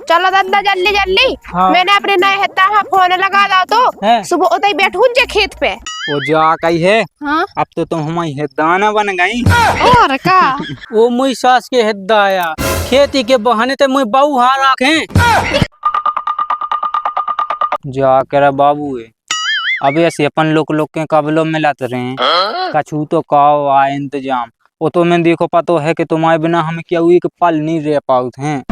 चलो दादा जल्दी जल्दी। हाँ। मैंने अपने नए हिस्सा फोन लगा दा तो सुबह उतई बैठूं जे खेत पे। वो जा कही है। हाँ? अब तो तुम हमारी हिदाना बन गई। और का वो मुई सास के हिद्दा आया खेती के बहाने ते मुई बाऊ हार रखे जा कर बाबू है। अब ऐसे अपन लोग के कबलों में लत रहे हैं। कछू तो काओ आ इंतजाम वो तो मैं देखो पतो है कि तुम्हारे बिना हम क्या एक पल नहीं रह पाते हैं।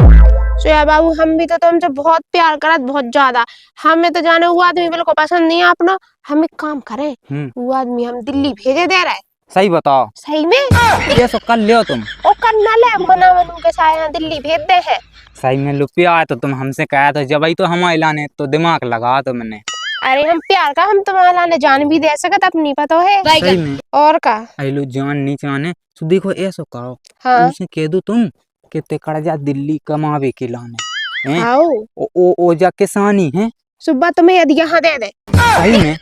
सोया बाबू हम भी तो तुमसे बहुत प्यार करत बहुत ज्यादा। हमें तो जाने वो आदमी बिल्कुल पसंद नहीं है अपना। हम एक काम करें वो आदमी हम दिल्ली भेजे दे रहे। सही बताओ। सही में ये सो कर लियो तुम। ओ करना ले मना मनू के साथ यहाँ दिल्ली भेज दे है। सही में लुपिया है तो तुम हमसे कहा था जब तो हम लाने तो दिमाग लगा तो मैंने। अरे हम प्यार का हम तुम्हारा लाने जान भी दे सकत अपनी पता है। सही में और का लो जान नहीं जाने तो देखो ऐसा करो। हाँ? उनसे कह दो तुम कि ते कड़ जा दिल्ली कमावे के लाने हैं। आओ ओ जा किसानी है सुबह तुम्हें यदि यहाँ दे दे।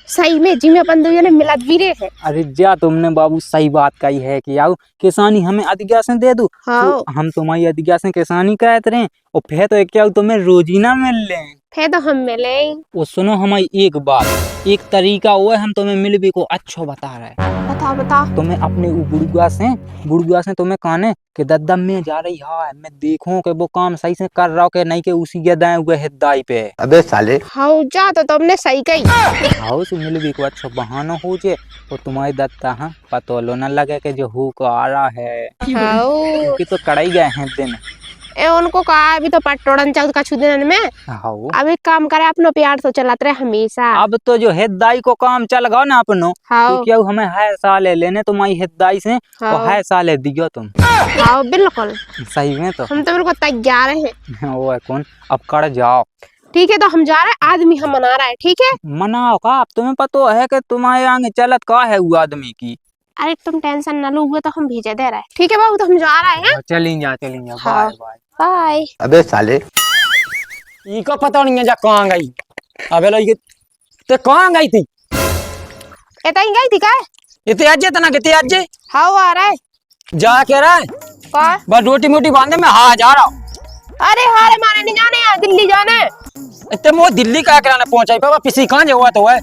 सही में जी में अपन दोनों ने मिलत भी रहे हैं। अरे जा तुमने बाबू सही बात कही है कि आओ किसानी हमें अधिका से दे दो। हाँ। तो हम तुम्हारी अधिका से किसानी कहते रहे और फिर तो क्या तुम्हें रोजीना मिल ले। फिर तो हम मिले। वो सुनो हमारी एक बात एक तरीका वो है हम तुम्हें मिल भी को अच्छा बता रहे हैं। बता बता तुम्हें अपने बुढ़ुआ से तुम्हें कहने कि दद्दा में जा रही है मैं देखूं कि वो काम सही से कर रहा हो कि नहीं के उसी के दाएं हुए हिदाई पे। अबे साले हाँ जा तो तुमने सही कही। हाँ से मिल भी को अच्छा बहाना हो जे और तुम्हारी दत्ता हाँ पता लो न लगे कि जो हु को आ रहा है। हाँ उनकी तो कड़ाई गए हैं दिन। ए उनको कहा अभी तो पटोड़न चौथ का छु दिन में। हाँ अब एक काम करे अपनो प्यार तो चलाते रहे हमेशा। अब तो जो हिदाई को काम चल गया ना अपनो हाँ। तो क्या हमें है साले लेने तुम्हारी हिदाई से हाँ। और है साले दियो तुम। हाँ बिल्कुल सही में तो हम तो बिल्कुल तैयार हैं। वो है कौन अब कर जाओ। ठीक है तो हम जा रहे हैं आदमी हम मना रहा है ठीक है। मनाओ का अब तुम्हें पता है कि तुम्हारे आगे चलत का है वो आदमी की। अरे तुम टेंशन न लो हुए तो हम भेजे दे रहे हैं ठीक है बाबू तो हम जा रहे हैं। चलेंगे हाँ। Bye bye. बाय। अबे साले इको पता नहीं है जा कहाँ गई। अबे लो ये ते कहाँ गई थी। एता गई थी का इतने अज्जे तना कितने अज्जे हाँ आ रहा है। जा के रहा है का बस रोटी मोटी बांधे मैं हाँ जा रहा हूँ। अरे हारे मारे नहीं जाने यार दिल्ली जाने। इतने मो दिल्ली का कराने पहुंचाई पापा पिसी कहाँ जो हुआ तो है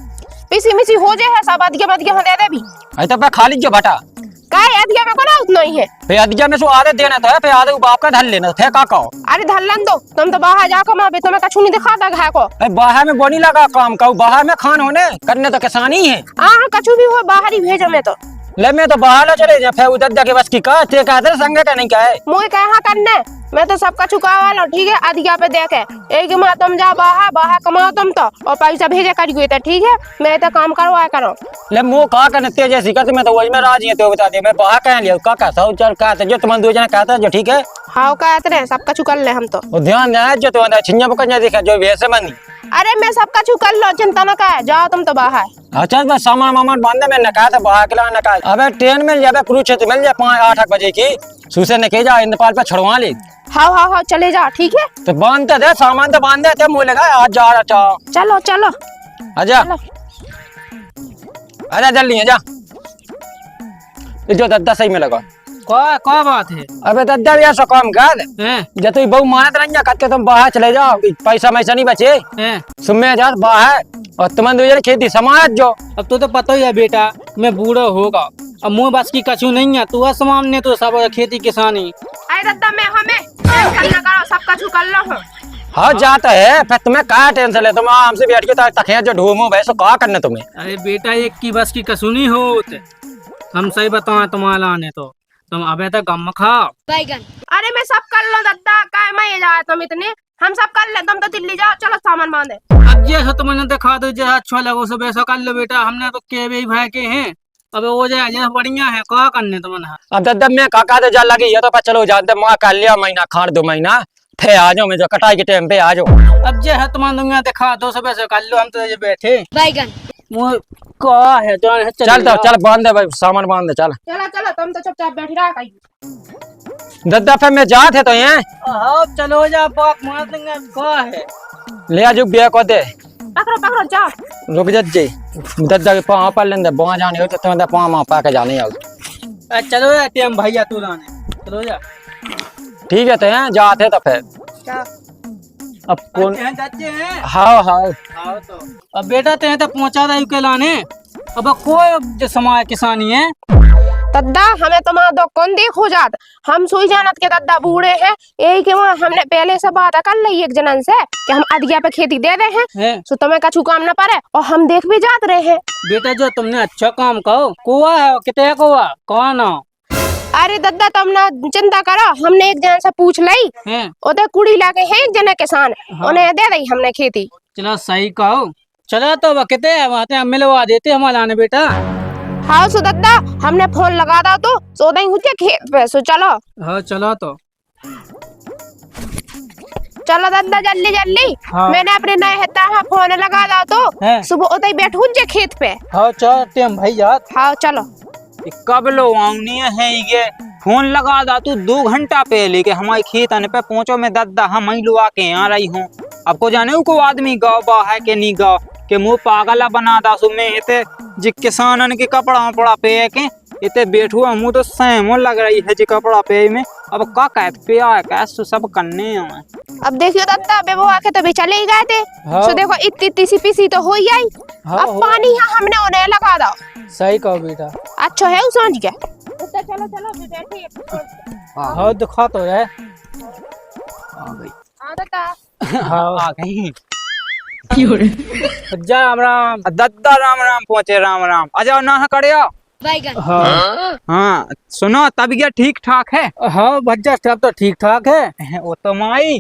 पिसी मिसी हो जाए है सब अधिक मत के हम दे दे भी। अरे तो मैं खाली जो भटा का अधिक में को ना उतना ही है। फिर अधिका में सो आधे देना तो है फिर आधे बाप का धल लेना थे का कहो। अरे धल्लन दो तुम तो बाहर जाकर माँ भी तुम्हें कछु नहीं दिखाता घाय को। अरे बाहर में बोनी लगा काम का बाहर में खान होने करने तो किसानी है। हाँ कछु भी हो बाहर ही भेजो मैं तो। ले मैं तो बाहर ना चले जा फिर उधर जाके बस की का ते का संग का नहीं का है मुझे कहा करने मैं तो सबका चुका वाला ठीक है अधिका पे देखे एक माँ तुम जा बाहर कमाओ तुम तो और पैसा भेजे करिए तो ठीक है मैं तो काम करवाया करो। ले मुँह कहा करने तेज ऐसी करते मैं तो वही में राजी है तो बता दे मैं बाहर कह लिया का कहता हूँ चल कहते जो तुम दो जना कहता जो ठीक है। हाँ कहते रहे सबका चुकल ले हम तो। और ध्यान दे जो तुम्हारा छिंजा पकड़ना देखा जो वैसे बनी। अरे मैं सबका चुकल लो चिंता न का जाओ तुम तो बाहर। अच्छा मैं सामान वामान बांधे मैं नकाया था बाहर के लिए नकाया अबे ट्रेन मिल जाए कुरुक्षेत्र मिल जाए 5-8 बजे की सुसे ने के जा इंद्रपाल पे छड़वा ले। हाँ चले जा ठीक है। तो बांधते थे सामान तो बांधे थे मुँह लगा आज जा रहा चाहो। चलो चलो आजा आजा जल्दी जा जो दद्दा सही में लगा क्या बात है। अबे दद्दा भी ऐसा काम कर जब तू बहु मानत नहीं जा करके तुम बाहर चले जाओ पैसा मैसा नहीं बचे सुमे जा बाहर और तुम दो जने खेती समाज जो। अब तो पता ही है बेटा मैं बूढ़ा होगा अब मुँह बस की कछु नहीं है तू सामने तो सब खेती किसानी। अरे दद्दा मैं हमें टेंशन न करो सबका चुकल लो। हाँ जाता है फिर तुम्हें क्या टेंशन है तुम हमसे बैठ के तक जो ढूमो वैसे क्या करना तुम्हें। अरे बेटा एक की बस की कसूनी होते हम सही बताए तुम्हारा आने तो तुम अबे तक गम खाओ बैगन। अरे मैं सब कर लो दद्दा काय मैं जाए तुम इतने हम सब कर ले तुम तो दिल्ली जाओ चलो सामान बांधे। अब जैसा तुमने दिखा दो जैसा अच्छा लगो सब ऐसा कर लो बेटा हमने तो के भी भाई के हैं अब वो जैसा बढ़िया है क्या करने तुमने। अब दद्दा मैं काका तो जा लगी ये तो पर चलो जानते माँ कर लिया महीना खान 2 महीना थे आ जाओ मैं जो कटाई के टाइम पे आ जाओ। अब जैसा तुम्हारा दुनिया दिखा दो सब ऐसा कर लो हम तो ये बैठे बैगन। क्या है चल तो चल बांध दे भाई सामान बांध दे चल चलो तुम तो चुपचाप बैठी रहा कहीं। दद्दा फिर मैं जा थे तो यहाँ चलो जा बाप मार देंगे क्या है ले आ जो बिया को दे पकड़ो जाओ रुक जा जी दद्दा के पाँव पर लेंदे बुआ जाने हो तो तुम्हारे पाँव पा के जाने आओ। चलो जा टेम भैया तू लाने चलो जा ठीक है तो यहाँ जाते तो फिर अब कौन चाचे हैं। हाँ हाँ आओ तो अब बेटा ते तो पहुंचा दे के लाने। अब कोई समाज किसानी है। दद्दा हमें तुम्हारा दो कौन देखो जात। हम सुई जानत के दद्दा बूढ़े हैं, यही के वहाँ हमने पहले से बात कर ली एक जनन से कि हम अधिया पे खेती दे रहे हैं, सो तुम्हें कछु काम न पड़े और हम देख भी जात रहे हैं। बेटा जो तुमने अच्छा काम कहो, कुआ है कितने कुआ कौन हो? अरे दद्दा तुम ना चिंता करो, हमने एक जन से पूछ ली, उधर कुड़ी लाके है एक जने किसान, उन्हें दे दी हमने खेती। चलो सही कहो। चलो तो वह कितने वहाँ मिलवा देते हमारा ने बेटा। हाँ सो दद्दा हमने फोन लगा दा तो सो दई हुते खेत पे, सो चलो। हाँ चलो तो चलो दद्दा जल्दी जल्दी। हाँ। मैंने अपने नए हिता हाँ फोन लगा दा तो सुबह उधर बैठू जे खेत पे। हाँ चलते हम भाई यार। हाँ चलो। कब लो आऊनी है ये फोन लगा दा तू 2 घंटा पहले के हमारे खेत आने पे पहुंचो मैं दद्दा हम ही लुआ के यहाँ रही हूँ। अब को जाने को आदमी गाँव बा है के नहीं गाँव के मुँह पागला बना दा सुमे इते जी किसानन के कपड़ा पड़ा पे के इते बैठू मुँह तो सहमो लग रही है जी कपड़ा पे में। अब का कहते पे आए कैसे सब करने हैं। अब देखियो दद्दा बेबो आके तो भी चले ही गए थे। हाँ। सो देखो इतनी इतनी सी पीसी तो हो ही आई। हाँ, अब पानी यहाँ हमने उन्हें लगा दो। सही कहो बेटा। अच्छा है वो समझ गया। चलो चलो बैठे। हाँ दिखा तो है। आ गई। हाँ दद्दा। हाँ आ गई। जा राम राम दद्दा राम राम पहुँचे राम राम। आ जाओ ना करे आओ। हाँ हाँ सुनो तबीयत ठीक ठाक है? हाँ भज्जा सब तो ठीक ठाक है। वो तो माई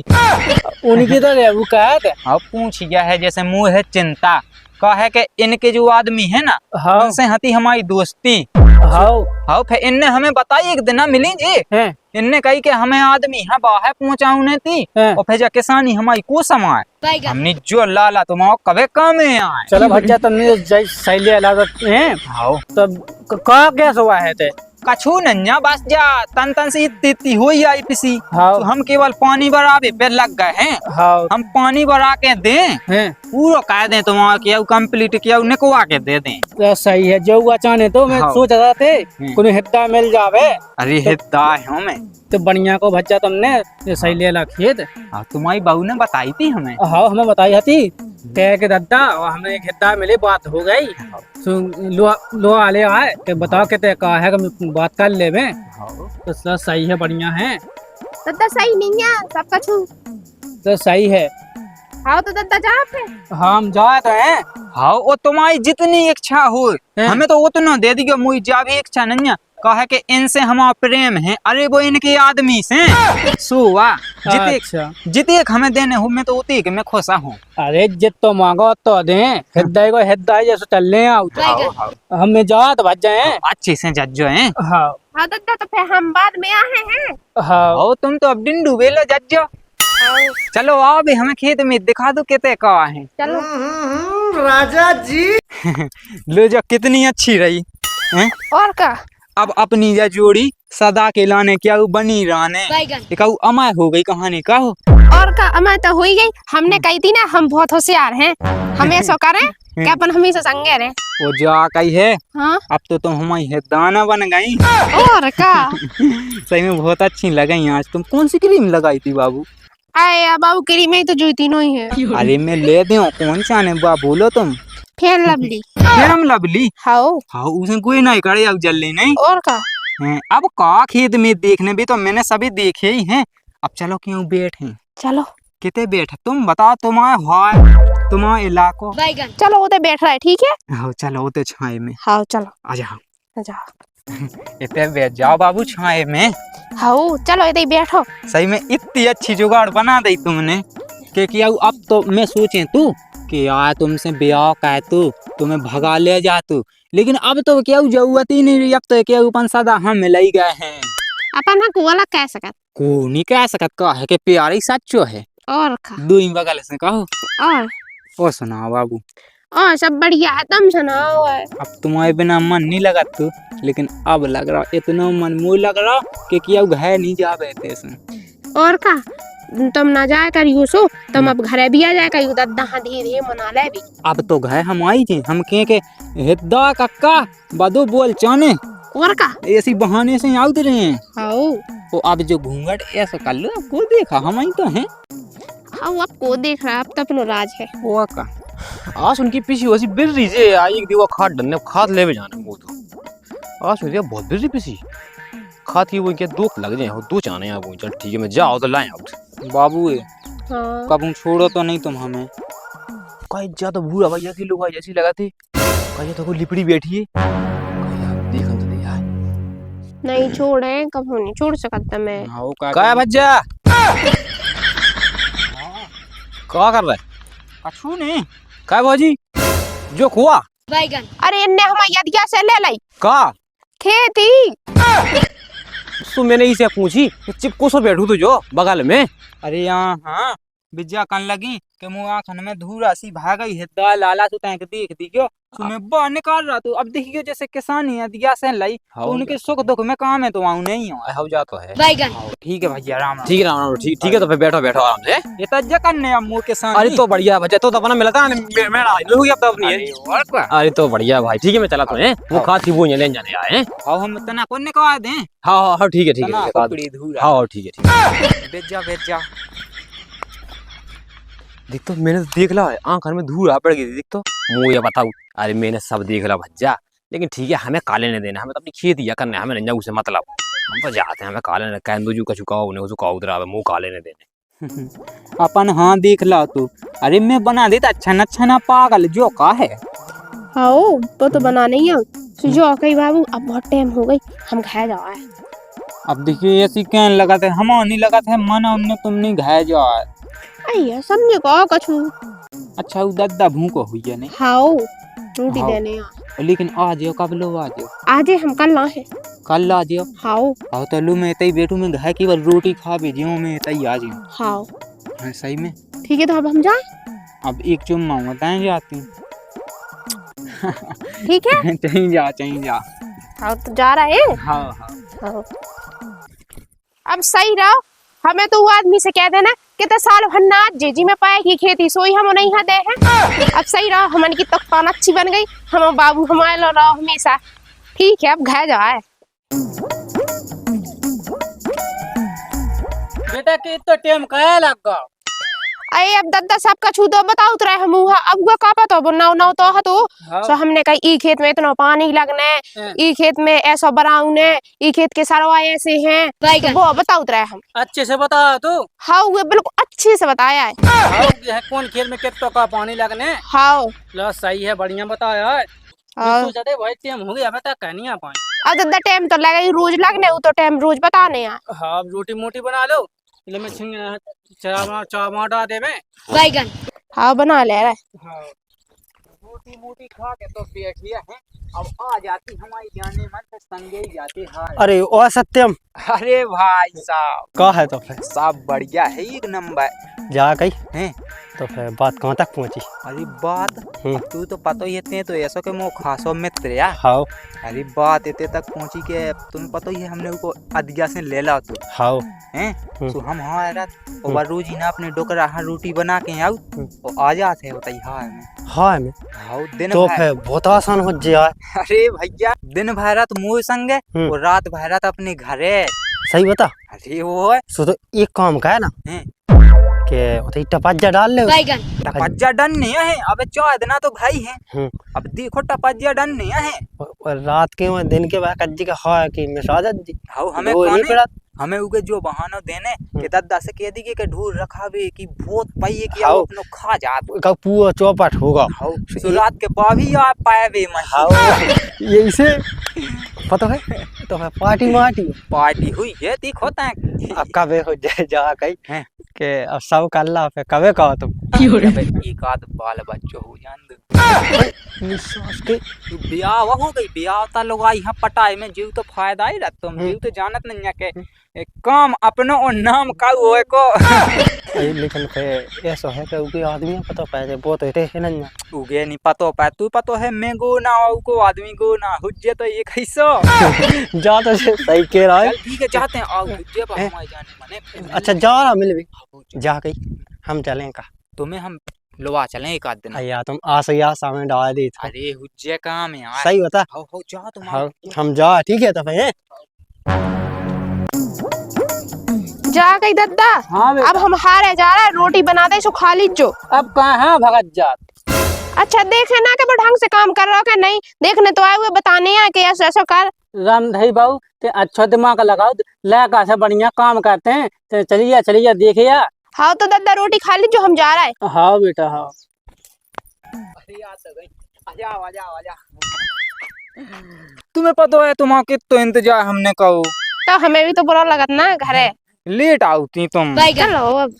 उनकी तो रेबू कहत। हाँ पूछ गया है जैसे मुँह है चिंता का है कि इनके जो आदमी है ना हाँ उनसे हती हमारी दोस्ती। हाँ हाँ फिर इनने हमें बताई एक दिन मिली जी। हैं इनने कही कि हमें आदमी है बाहर पहुँचाऊने थी हैं। और फिर जा किसानी हमारी को समाए हमने जो लाला तुम कभी काम में आए। चलो भज्जा तुमने जय सैले लागत हैं हाँ तब का क्या हुआ है ते कछु नन्या बस जा तन तन से इतनी हो आई पिसी। हाँ तो हम केवल पानी भरावे पे लग गए हैं। हाँ हम पानी भरा के दें हैं पूरा कह दें तुम्हारा किया कंप्लीट किया निकवा के दे दें। तो सही है जो हुआ चाहे तो मैं हाँ। सोच रहा थे कोई हिद्दा मिल जावे अरे हिद्दा है हमें तो बढ़िया को भज्जा तुमने ये सैले ला खेत। तुम्हारी बहू ने बताई थी हमें। हाँ हमें बताई थी कह के दद्दा और हमें एक हिद्दा मिले बात हो गई। लो आले आए के बताओ कहते कहा है कि बात कर ले में तो सब सही है बढ़िया है। दद्दा सही नहीं है सब कछु। तो सही है। हाँ तो दद्दा जा पे। हाँ हम जाए तो हैं। हाँ वो तुम्हारी जितनी इच्छा हो हमें तो उतना दे दी मुझे जा भी इच्छा नहीं है कहा कि इनसे हमारा प्रेम है। अरे वो इनके आदमी से सुवा जिते अच्छा। जिते हमें देने हो मैं तो उती के मैं खुशा हूँ। अरे जित तो मांगो तो दे हिद्दा को हिद्दा जैसे चलने हमें जा तो भज जाए अच्छे से जज्जो हैं। हाँ हाँ दद्दा तो फिर हम बाद में आए हैं। हाँ ओ तुम तो अब दिन डूबे लो जज्जो। चलो आओ भी हमें खेत में दिखा दो कितने का है। चलो राजा जी। लो जो कितनी अच्छी रही हैं। और का अब अपनी या जोड़ी सदा के लाने क्या बनी रहने अमाय हो गई कहानी का हो। और का अमा तो हुई गई। हमने कही थी ना हम बहुत होशियार हैं, हम ऐसा करें क्या अपन हमेशा संगे रहे। वो जा कही है। हाँ अब तो तुम हमारी दाना बन गई। और का सही में बहुत अच्छी लगाई। आज तुम कौन सी क्रीम लगाई थी बाबू? आए बाबू क्रीम ही तो जो तीनों ही है। अरे मैं ले दे कौन सा ने बा बोलो तुम। Fair lovely. Ferrum lovely. हाँ हाँ उसने कोई नहीं करे अब जल्दी नहीं। और का अब का खेत में देखने भी तो मैंने सभी देखे ही हैं। अब चलो क्यों बैठे चलो कितने बैठे तुम बताओ तुम्हारे हाय तुम्हारे इलाको। चलो उधर बैठ रहा है ठीक है। हाँ चलो उते छाए में हाँ चलो आ जाओ। जाओ इतने बैठ जाओ बाबू छाए में। हाँ चलो इधर बैठो। सही में इतनी अच्छी जुगाड़ बना दी तुमने कि क्या अब तो मैं सोचे तू कि यार तुमसे ब्याह का तू तुम्हें भगा ले जा तू, लेकिन अब तो क्या जरूरत ही नहीं रही। अब तो क्या अपन सदा हम मिल ही गए हैं। अपन को वाला कह सकत को नहीं कह सकत का है कि प्यार ही सच्चो है। और का दो ही बगल से कहो और सुनाओ बाबू। और सब बढ़िया है तुम सुनाओ। अब तुम्हारे बिना मन नहीं लगा तू, लेकिन अब लग रहा इतना मन मुँह लग रहा कि क्या घर नहीं जा बैठे इसमें। और का तुम ना जाए करियो सो तुम अब घरे भी आ जाए करियो दद्दा हाँ धीरे मना ले भी। अब तो घर हम आई थे हम के हिद्दा कक्का बदो बोल चाने और का ऐसी बहाने से आउत रहे हैं। हाँ तो अब जो घूंघट ऐसा कर लो को देखा हम ही तो हैं। हाँ वो आपको देख रहा है, अब तपलो राज है। वो का आज उनकी पीछे वैसी बिर रही है, आई एक दीवा खाद डलने खाद ले जाना वो तो आज मुझे बहुत बिर रही पीछे खाद की वो क्या दो लग जाए वो दो चाने आप चल ठीक है मैं जाओ तो लाए आउट बाबू है हाँ कब छोड़ो तो नहीं तुम हमें। कहीं जा तो भूरा भाई ऐसी लोग जैसी लगाते कहीं तो कोई लिपड़ी बैठी है देख हम तो यार नहीं छोड़े, कब नहीं छोड़ सकता मैं। हाँ वो का क्या भज्जा क्या कर रहा है कछु नहीं क्या भाजी जो खुआ अरे इन्ने हम यदिया से ले लाई का खेती। तो मैंने इसे पूछी कि चिपको सो बैठू तो जो बगल में अरे यहाँ हाँ बिज्जा कन लगी कि मुँह आँखन में धूरा सी भाग गई है दाल लाला तो तैंक देख दी क्यों तुम्हें बाहर निकाल रहा तू अब देखियो जैसे किसानी है दिया से लाई तो उनके सुख दुख में काम है तो आऊँ नहीं हूँ हो जा तो है ठीक है भैया राम राम। ठीक है राम ठीक है तो फिर बैठो बैठो आराम से ये तज्जा करने अब मुँह किसान अरे तो बढ़िया भज्जा तो अपना मिलता है मैं अब तो अपनी है अरे तो बढ़िया भाई ठीक है मैं चला तो है वो खाद की बोझ लेने जाने आए हैं हाँ हम तना को निकलवा दें हाँ ठीक है ठीक है कपड़ी धूरा हाँ ठीक है बेजा देख तो मैंने तो देख ला आंख में धूल आ पड़ गई थी देख तो मुँह ये बताऊ अरे मैंने सब देख ला भज्जा लेकिन ठीक है हमें काले नहीं देना हमें तो अपनी खेती या करना है हमें नहीं उसे मतलब हम तो जाते हैं हमें काले कह दो जू का चुकाओ उन्हें चुकाओ उधर मुँह काले नहीं देने अपन हाँ देख ला तू अरे मैं बना देता अच्छा ना पागल जो का है हाँ तो बना नहीं है जो कही बाबू अब बहुत टाइम हो गई हम घाय जाओ है। अब देखिए ऐसी कहने लगा थे हम नहीं लगा थे मना उनने तुम नहीं घाय जाओ अయ్యా समझे को कछु अच्छा वो दादा भूको हुई है नहीं हाँ रोटी हाँ। देने आ लेकिन आ जाओ कब लो आ जाओ आज हम कल ना है कल आ जाओ हाँ आओ तो लू मैं तई बैठू मैं घाय की बार रोटी खा भी जियो मैं तई आ जाऊँ हाँ हाँ सही में ठीक है तो अब हम जाए अब एक चुम्मा बताएं जाती ठीक है चाहिए जा हाँ तो जा रहे हैं हाँ हाँ हाँ। अब सही रहो हमें तो वो आदमी से कह देना कि तो साल भर जी में पाए की खेती सोई हम नहीं है दे हैं। अब सही रहो हमन की तख्तान अच्छी बन गई हम बाबू हमारे लो रहो हमेशा ठीक है अब घाय जाए बेटा के तो टाइम कया लग गो अरे अब दद्दा सबका छू दो बताओ तो रहे हम अब वो का पता बनाओ ना तो है तो सो हमने कहा ई खेत में इतना पानी लगने ई खेत में ऐसा बनाऊने ई खेत के सरवा ऐसे हैं तो वो बताओ तो रहे हम अच्छे से बता तो हाँ वो बिल्कुल अच्छे से बताया है कौन खेत में कितना का पानी लगने हाँ लो सही है बढ़िया बताया है सोचते भाई टाइम हो गया बता कहनी आ पाए अब दद्दा टाइम तो लगा रोज लगने वो तो टाइम रोज बताने यार हाँ रोटी मोटी बना लो ले मैं टमाटर दे में बैगन हाँ बना ले रहे हाँ रोटी मोटी खा के तो बैठिए हैं अब आ जाती हमारी जाने मन से संगे ही जाती है। अरे ओ सत्यम अरे भाई साहब का है तो फिर सब बढ़िया है एक नंबर जा गई हैं तो फिर बात कहाँ तक पहुँची? अरे बात तू तो पता ही इतने तो ऐसा के मो खासो मित्र या हाँ अरे बात इतने तक पहुंची के तुम पता ही है हमने उनको अदिया से ले ला तू हाँ हैं तो हम हाँ रात और रोज ही ना अपने डोकरा हाँ रोटी बना के आऊ और आ जाते हैं बताइए हाँ में हाँ दिन तो फिर बहुत आसान हो जाए। अरे भैया दिन भर रात मुँह संग और रात भर रात अपने घरे सही बता अरे वो है सो तो एक काम का है ना के उते टपज्जा डाल ले टपज्जा डन नहीं है अब चार दिन तो भाई है अब देखो टपज्जा डन नहीं है और रात के में दिन के बाद कज्जी का हाँ कि मिसाजत जी हाँ हमें नहीं पड़ा हमें उगे जो बहाना देने के दादा से कह दी के ढूर रखा भी कि बहुत पाइए कि हाँ। अपनो खा जात का पूरा चौपट होगा हाँ तो रात के बाभी आ पाए भी मैं हाँ यही से पता है तो है पार्टी हुई है देखो तक अब कबे हो जाए जा कहीं हैं के अब सब कल्ला पे कबे कहो तुम एक आध बाल बच्चों हो जान दो निश्वास के ब्याह हो गई ब्याह ता लोग आई यहाँ पटाई में जीव तो फायदा ही रहता तुम जीव तो जानत नहीं है के काम अपनो और नाम का होए को लेकिन फिर ऐसा है कि उनके आदमी पता पाए बहुत होते है ना उगे नहीं पतो पाए तू पतो है मैं गो ना को आदमी गो ना हुज्जे तो ये कैसो जा तो सही कह रहा है ठीक है जाते हैं आओ हुज्जे पर हमारे जाने मने अच्छा जा रहा मिल भी जा गई हम चलें का तुम्हें हम लोआ चलें एक आध दिन या तुम आस सामने डाल दी अरे हुज्जे काम है यार सही बता हो जा तुम हाँ हम जा ठीक है तो फिर जा गई दद्दा। हाँ बेटा। अब हम हारे जा रहे हैं, रोटी बना दे सो खा लीजो। अब कहाँ भगत जात। अच्छा देखे ना कि वो ढंग से काम कर रहा हो कि नहीं, देखने तो आए हुए बताने हैं कि ऐसा ऐसा कर। रामधाई बाबू ते अच्छा दिमाग लगाओ, लड़का से बढ़िया काम करते हैं। ते चलिए देखिए। हाँ तो दद्दा रोटी खा लीजो, हम जा रहे हैं। हाँ बेटा हाँ। तुम्हें पता है तुम्हारे तो इंतजार हमने कहो, तो हमें भी तो बुरा लगत ना घरे। लेट आती तुम। चलो अब।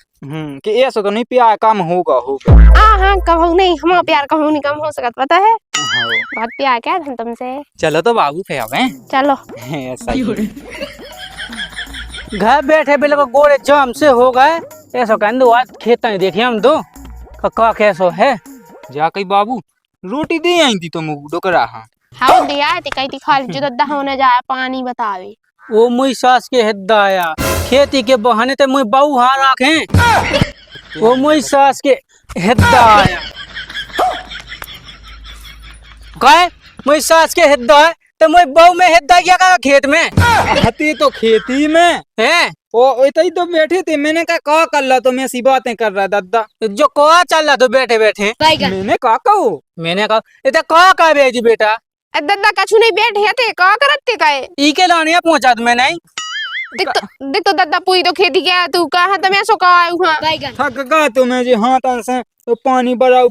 कि ऐसा तो नहीं प्यार कम होगा। हाँ कहूँ नहीं, हमारा प्यार कहूँ नहीं कम हो सकत, पता है बहुत प्यार क्या है तुमसे। चलो तो बाबू फिर अब चलो। ऐसा ही। घर बैठे बिल्कुल गोरे जाम से हो गए। ऐसा कहने दो आज खेत नहीं देखिए हम दो का कैसो है। जा कही बाबू रोटी दे आई थी तुम डोकरा। हाँ दिया है कही थी खा लीजिए, दद्दा होने जाए पानी बतावे। वो मुई सास के हिद्दा आया खेती के बहाने ते मुई बहू हाँ रखे। वो मुई सास के हिद्दा आया कहे मुई सास के हिद्दा है तो मुई बहू में हिद्दा क्या कहा खेत में। हती तो खेती में है ओ इतना ही तो बैठे थे, मैंने कहा कर ला तो मैं ऐसी बातें कर रहा दद्दा। जो कहा चल रहा तो बैठे बैठे मैंने कहा कहो, मैंने कहा इतना कहा बेजी बेटा। दद्दा कछु नहीं बैठे थे, का करते काए ई के लाने पहुंचा दो मैं नहीं। देख तो दद्दा पूरी तो खेती गया, तू कहा तो मैं सो कहा वहाँ थक गा तुम्हें जी हाथ से तो पानी बढ़ाऊ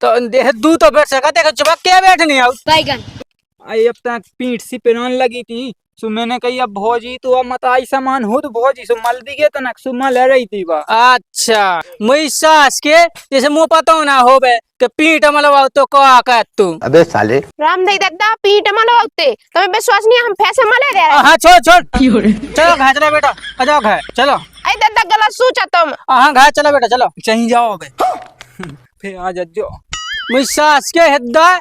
तो दू तो बैठ सका देखो चुपक क्या बैठने आओ। आई अब तक पीठ सी पिरान लगी थी, सो मैंने कही अब भौजी तो अब मत आई सामान हो तो भौजी सो मल दी गए तनक सो मल रही थी बा। अच्छा मुई सास के जैसे मुँह पता ना हो बे कि पीठ मलवा तो कहा कर तू। अबे साले रामधाई दद्दा पीठ मलवाते तुम्हें विश्वास नहीं है, हम पैसे मले दे रहे। हाँ छोड़ चलो घर चलो बेटा, आ जाओ घर चलो। आई दद्दा गलत सोचा तुम। हाँ घर चलो बेटा चलो। चाहिए जाओ बे फिर आ जाओ। मुई सास के हिद्दा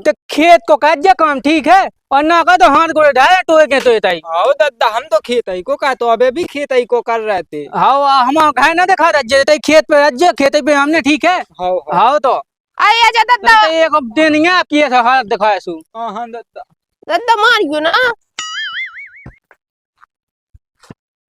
तो खेत को कह काम ठीक है और ना का तो हाथ गोड़े ढाए टोए के तो ताई। आओ दद्दा हम तो खेत ही को का तो अबे भी खेत ही को कर रहे थे। हाँ हम घर ना दिखा रहे खेत पे रज्जे खेत पे हमने ठीक है। हाँ तो आई आजा दद्दा। एक दिन नहीं आपकी ऐसा हालत दिखाया सू। हाँ दद्दा दद्दा मारियो ना।